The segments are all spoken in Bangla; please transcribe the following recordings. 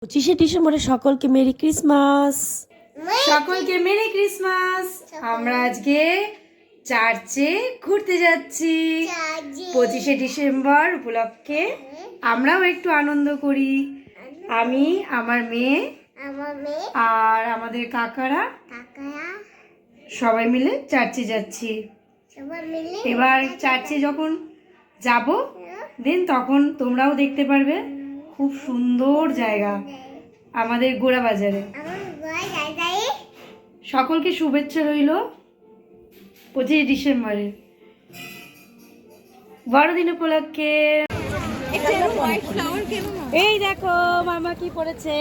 25শে ডিসেম্বরে সকলকে মেরি ক্রিসমাস। সকলকে মেরি ক্রিসমাস। আমরা আজকে চার্চে ঘুরতে যাচ্ছি 25শে ডিসেম্বর উপলক্ষে। আমরাও একটু আনন্দ করি। আমি, আমার মেয়ে আর আমাদের কাকারা সবাই মিলে চার্চে যাচ্ছি। এবার চার্চে যখন যাব দেন তখন তোমরাও দেখতে পারবে। খুব সুন্দর জায়গা আমাদের গোড়া বাজারে। সকলকে শুভেচ্ছা রইল 25শে ডিসেম্বরে বড়দিন উপলক্ষে। এই দেখো মামা কি পড়েছে।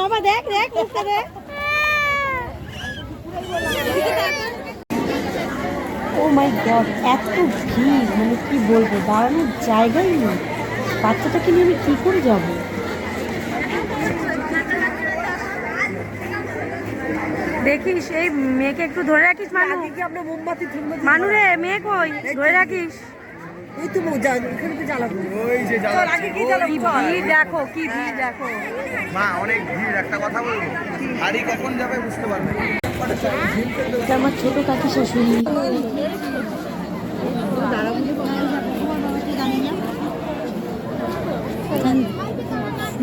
মামা দেখ দেখ মুখটা দেখ। ও মাই গড, এত ভিড়, মানে কি বলবো, দাঁড়ানোর জায়গাই নেই। বাচ্চাটাকে নিয়ে আমি কী করে যাব? দেখিস এই মেয়েকে একটু ধরে রাখিস। মানু রে, মেয়ে কই, ধরে রাখিস। এই তো এখানে তো জ্বালাবো। ভিড় দেখো, কি ভিড় দেখো। মা অনেক ভিড়। একটা কথা বলবো, গাড়ি কখন যাবে বুঝতে পারবে। এটা আমার ছোট কাকি শাশুড়ি।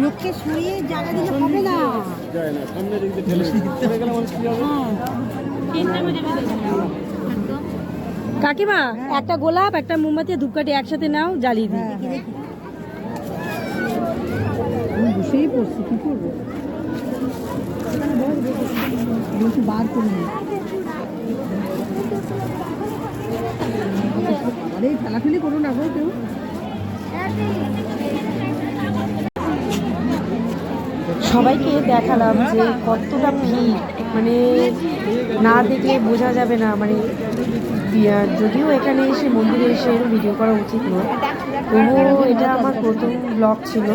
লোককে শুয়ে জায়গা দিলে হবে না। কাকিমা, একটা গোলাপ, একটা মোমবাতি, ধূপকাঠি একসাথে নাও, জ্বালিয়ে দিই। বসেই পড়ছি, কি করবো? বলছি বার করে নি। আরে ফেলাফেলি করো না গো কেউ। সবাইকে দেখালাম যে কতটা ভিড়, মানে না দেখলে বোঝা যাবে না। মানে যদিও এখানে এসে মন্দিরে এসে ভিডিও করা উচিত নয়, তবুও এটা আমার প্রথম ব্লগ ছিল।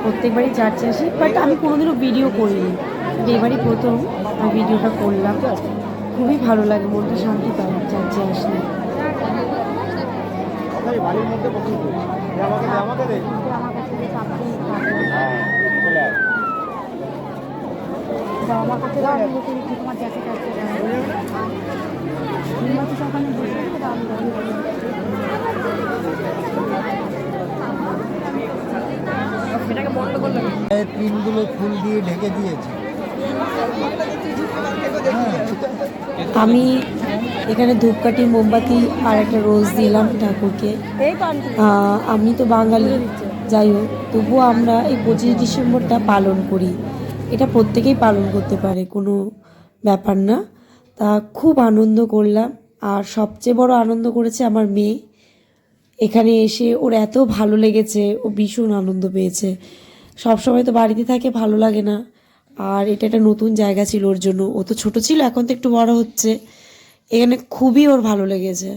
প্রত্যেকবারই চার্চে আসি, বাট আমি কোনোদিনও ভিডিও করিনি। এবারই প্রথম আমি ভিডিওটা করলাম। খুবই ভালো লাগে, মনটা শান্তি পায় চার্চে আসলে। আমার কাছে তোমার জ্যাকেট আছে। পিনগুলো ফুল দিয়ে ঢেকে দিয়েছে। আমি এখানে ধূপকাঠি, মোমবাতি আর একটা রোজ দিলাম ঠাকুরকে। আমি তো বাঙালি, যাই হোক, তবুও আমরা এই 25শে ডিসেম্বরটা পালন করি। এটা প্রত্যেকেই পালন করতে পারে, কোনো ব্যাপার না। তা খুব আনন্দ করলাম। আর সবচেয়ে বড় আনন্দ করেছে আমার মেয়ে। এখানে এসে ওর এত ভালো লেগেছে, ও ভীষণ আনন্দ পেয়েছে। সবসময় তো বাড়িতে থাকে, ভালো লাগে না। আর এটা একটা নতুন জায়গা ছিল ওর জন্য। ও তো ছোট ছিল, এখন তো একটু বড় হচ্ছে। এখানে খুবই ওর ভালো লেগেছে।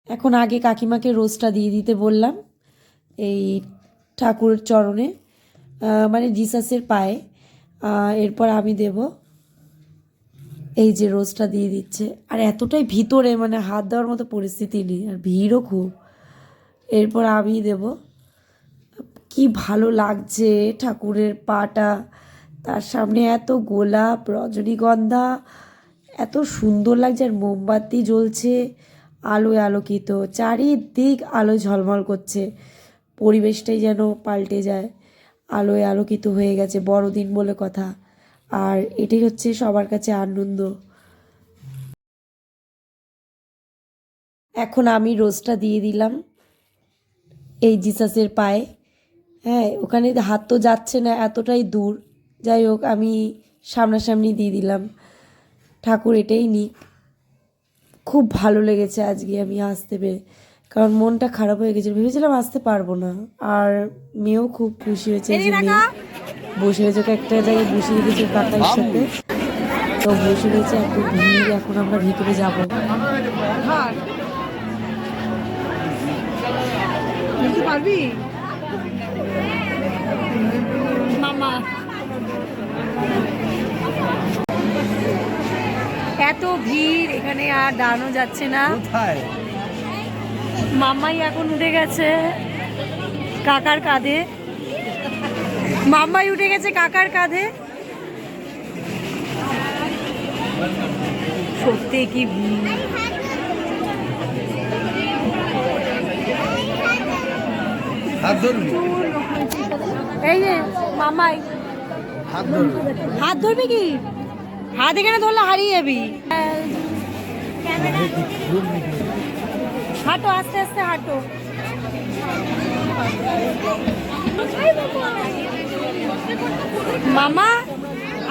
এখন আগে কাকিমাকে রোজটা দিয়ে দিতে বললাম এই ঠাকুরের চরণে, মানে জিসাসের পায়ে। এরপর আমি দেব। এই যে রোজটা দিয়ে দিচ্ছে। আর এতটাই ভিতরে, মানে হাত দেওয়ার মতো পরিস্থিতি নেই, আর ভিড়ও খুব। এরপর আমি দেব। কি ভালো লাগছে ঠাকুরের পাটা, তার সামনে এত গোলাপ, রজনীগন্ধা, এত সুন্দর লাগছে। আর মোমবাতি জ্বলছে, আলোয় আলোকিত, চারিদিক আলো ঝলমল করছে। পরিবেশটাই যেন পাল্টে যায়, আলোয় আলোকিত হয়ে গেছে। বড়দিন বলে কথা। আর এটাই হচ্ছে সবার কাছে আনন্দ। এখন আমি রোজটা দিয়ে দিলাম এই জিসাসের পায়ে। হ্যাঁ, ওখানে হাত তো যাচ্ছে না, এতটাই দূর। যাই হোক, আমি সামনাসামনি দিয়ে দিলাম। ঠাকুর এটাই নিক। খুব ভালো লেগেছে আজকে আমি আসতে পেরে, কারণ মনটা খারাপ হয়ে গেছিলো, ভেবেছিলাম আসতে পারবো না। আর মেয়েও খুব খুশি হয়েছে যে মেয়ে বসে রয়েছে, একটা জায়গায় বসিয়ে দিয়েছে কাকার সাথে। তো বসে রয়েছে, এত ভিড়। এখন আমরা ভিতরে যাবো। পারবি মামা? এত ভিড় এখানে, আর দাঁড়ানো যাচ্ছে না। মামাই এখন উঠে গেছে। কাকার কাঁধে, মাম্মাই উঠে গেছে কাকার কাঁধে। সত্যি কি ভিড়। হাত ধরবি, এই যে মামাই হাত ধরবি। হাত ধরবি কি? হাত এখানে ধরলে হারিয়ে যাবি। হাঁটো, আস্তে আস্তে হাঁটো। মামা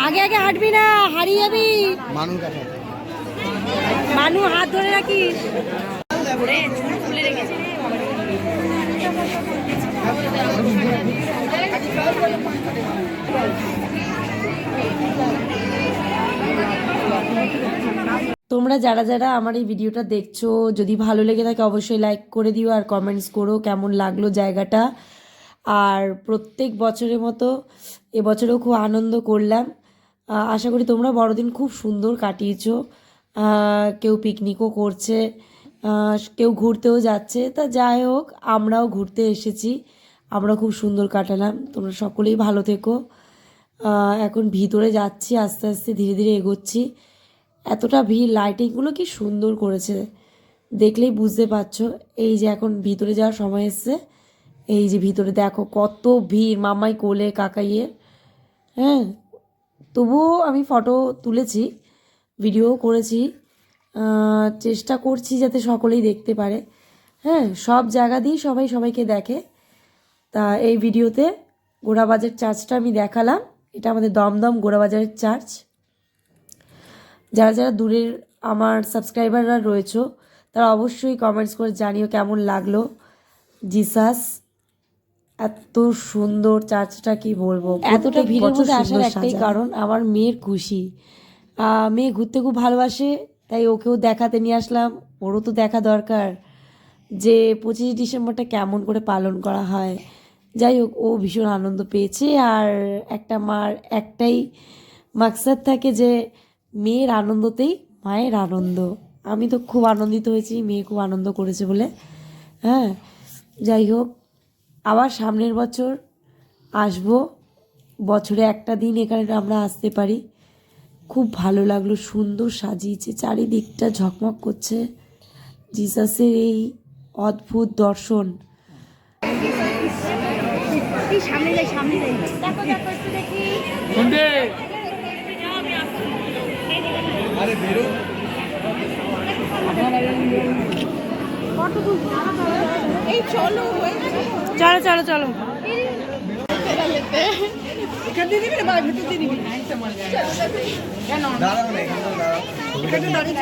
আগে আগে হাঁটবি না, হারিয়ে যাবি। মানুষ কাছে মানু হাত ধরে রাখিস। তোমরা যারা যারা আমার এই ভিডিওটা দেখছো, যদি ভালো লেগে থাকে অবশ্যই লাইক করে দিও আর কমেন্টস করো কেমন লাগলো জায়গাটা। আর প্রত্যেক বছরের মতো এবছরেও খুব আনন্দ করলাম। আশা করি তোমরা বড়দিন খুব সুন্দর কাটিয়েছো। কেউ পিকনিকও করছে, কেউ ঘুরতেও যাচ্ছে। তা যাই হোক, আমরাও ঘুরতে এসেছি, আমরা খুব সুন্দর কাটালাম। তোমরা সকলেই ভালো থেকো। এখন ভিতরে যাচ্ছি, আস্তে আস্তে ধীরে ধীরে এগোচ্ছি। এতটা ভিড়, লাইটিংগুলো কি সুন্দর করেছে দেখলেই বুঝতে পারছো। এই যে এখন ভিতরে যাওয়ার সময় এসছে, এই যে ভিতরে দেখো কত ভিড়, মামাই কোলে কাকাইয়ের। হ্যাঁ, তবুও আমি ফটো তুলেছি, ভিডিও করেছি, চেষ্টা করছি যাতে সকলেই দেখতে পারে। হ্যাঁ, সব জায়গা দিয়েই সবাই সবাইকে দেখে। তা এই ভিডিওতে গোড়াবাজার চার্চটা আমি দেখালাম। এটা আমাদের দমদম গোড়াবাজারের চার্চ। যারা যারা দূরের আমার সাবস্ক্রাইবাররা রয়েছো তারা অবশ্যই কমেন্টস করে জানিও কেমন লাগলো। জিসাস এত সুন্দর চার্চটা, কি বলবো। এতটা ভিড়ের মধ্যে আসার একটাই কারণ, আমার মেয়ের খুশি। মেয়ে ঘুরতে খুব ভালোবাসে, তাই ওকেও দেখাতে নিয়ে আসলাম। ওরও তো দেখা দরকার যে 25 ডিসেম্বরটা কেমন করে পালন করা হয়। যাই হোক, ও ভীষণ আনন্দ পেয়েছে। আর একটা মার একটাই মাকসাদ থাকে যে মেয়ের আনন্দতেই মায়ের আনন্দ। আমি তো খুব আনন্দিত হয়েছি, মেয়ে খুব আনন্দ করেছে বলে। হ্যাঁ, যাই হোক, আবার সামনের বছর আসবো। বছরে একটা দিন এখানে আমরা আসতে পারি। খুব ভালো লাগলো, সুন্দর সাজিয়েছে, চারিদিকটা ঝকমক করছে। জিসাসের এই অদ্ভুত দর্শন। সামনে যাই, সামনে যাই। দেখো দেখো একটু দেখি। আরে বেরো। এই চলো, চলো চলো চলো। এখান দিয়ে দিবি না, বা ভেতর দিয়ে দিবি? দাঁড়াও না, এখানে দাঁড়াও।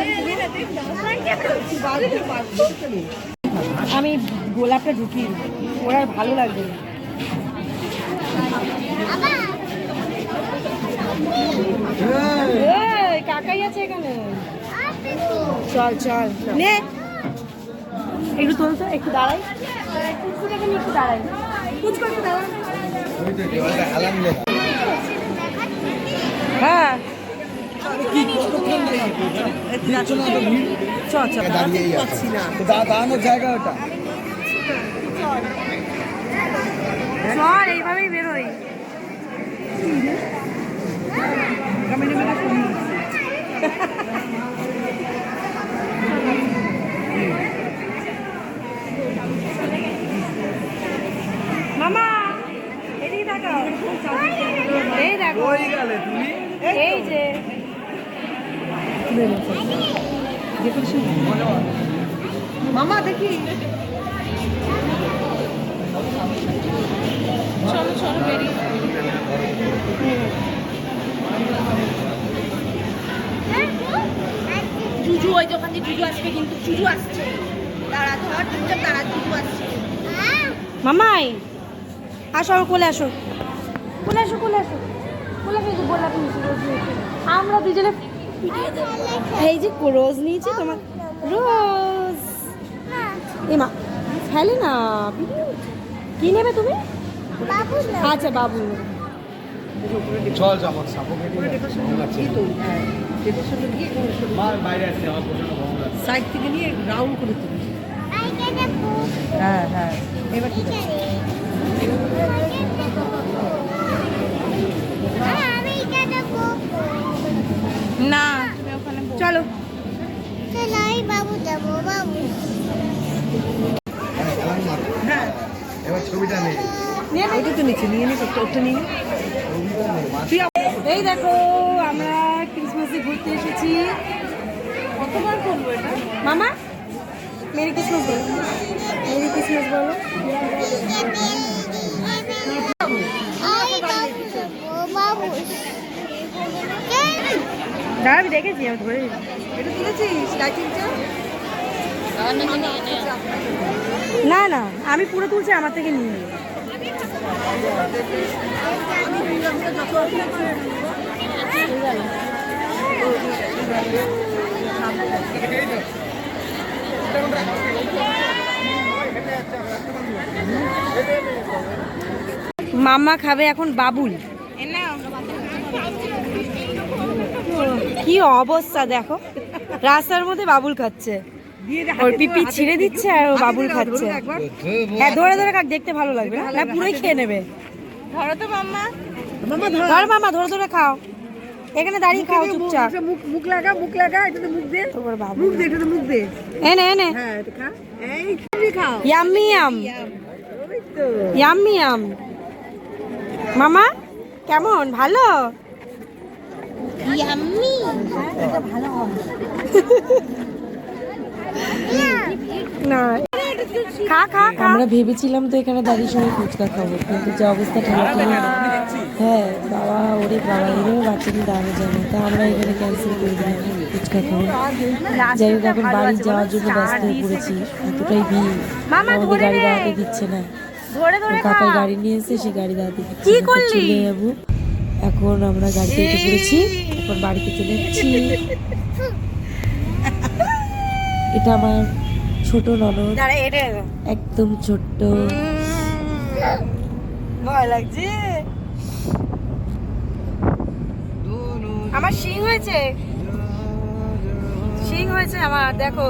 আমি গোলাপটা ঢুকিয়ে দিই, ওরা আর ভালো লাগবে না। এই, কাকাই আছে এখানে। চল চল নে, একটু তোল তো, একটু দাঁড়াই। কুচকুট এখানে একটু দাঁড়াই, কুচকু একটু দাঁড়াই। ওই তো জলটা হালাম দে। হ্যাঁ, চল চল। দাঁড়িয়েই আছে। তো দাঁড়ানোর জায়গা ওটা। চল, এইভাবেই বেরোই। মামা এদিকে তাকাও, এই দেখো, ওই গেলে তুমি। এই যে মামা দেখি। চলো চলো বেরিয়ে। জুজু ওই দোকান দিয়ে জুজু আসবে, কিন্তু জুজু আসছে। দাঁড়া ধর, চুপচাপ দাঁড়া, জুজু আসছে। মামাই আসো, আমার কোলে আসো, কোলে আসো, কোলে আসো, কোলে আসো। গোলাপ নিয়েছি, রোজ নিয়েছি, আমরা দুজনে এই যে রোজ নিয়েছি। তোমার রোজ এ মা ফেলে না। কি নেবে তুমি? আচ্ছা বাবু। চল আমার বাইরে আসছে, আমার প্রচন্ড গরম লাগছে। সাইড থেকে নিয়ে রাউন্ড করে তুলি। হ্যাঁ হ্যাঁ, এবার ঠিক আছে। এবার ছবিটা নেই। এই দেখো আমরা ক্রিসমাসে ঘুরতে এসেছি। কতবার করবো এটা মামা? মেরি ক্রিসমাস বলো, মেরি ক্রিসমাস বলো। দাঁড়া আমি দেখেছি, আমি ধরে এটা তুলেছিস লাইটিংটা? না না আমি পুরো তুলছি, আমার থেকে নিয়ে নেবে। মাম্মা খাবে এখন বাবুল। কি অবস্থা দেখো, রাস্তার মধ্যে বাবুল খাচ্ছে, ওর পিপি ছিঁড়ে দিচ্ছে আর ও বাবুল খাচ্ছে। হ্যাঁ ধরে ধরে খাক, দেখতে ভালো লাগবে না? না পুরোই খেয়ে নেবে। ধরো তো মাম্মা। ধর মামা, ধরে ধরে খাও, এখানে দাঁড়িয়ে খাও চুপচাপ। মুখ লাগা, মুখ লাগা, এটাতে মুখ দে, তোমার বাবু মুখ দে, এটাতে মুখ দে। এনে এনে হ্যাঁ এটা খা, এই তুমি খাও। ইয়াম্মি ইয়াম, ওই তো ইয়াম্মি ইয়াম। মামা কেমন, ভালো? ইয়াম্মি। না খা খা খা। আমরা ভেবেছিলাম তো এখানে দাঁড়িয়ে সবাই ফুচকা খাবো, কিন্তু যে অবস্থা ঠেলা হ্যাঁ বাবা, ওরে বাবা, এভাবে বাচ্চা নিয়ে দাঁড়ানো যায় না। তা আমরা এখানে ক্যান্সেল করে দিলাম ফুচকা খাবো। যাই হোক, এখন বাড়ি যাওয়ার জন্য ব্যস্ত হয়ে পড়েছি, এতটাই ভিড় আমাদের গাড়ি দাঁড়াতে দিচ্ছে না। ধরে ধরে খা। কাকাই গাড়ি নিয়ে এসে সে গাড়ি দাঁড়াতে দিচ্ছে কি না, তো করলি? চলে যাবো। এখন আমরা গাড়িতে উঠে পড়েছি, এখন বাড়িতে চলে যাচ্ছি। এটা আমার ছোট ননদ, দাঁড়া এটা একদম ছোট্ট। ভয় লাগছে। আমার শিং হয়েছে, শিং হয়েছে আমার, দেখো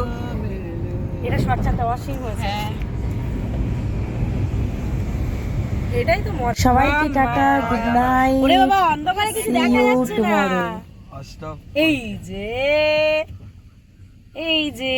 এটা শর্টচাটা, আমার শিং হয়েছে। এটাই তো মজা। সবাইকে টাটা, গুড নাইট, ওরে বাবা, অন্ধকারে কিছু দেখা যাচ্ছে না। Stop. এই যে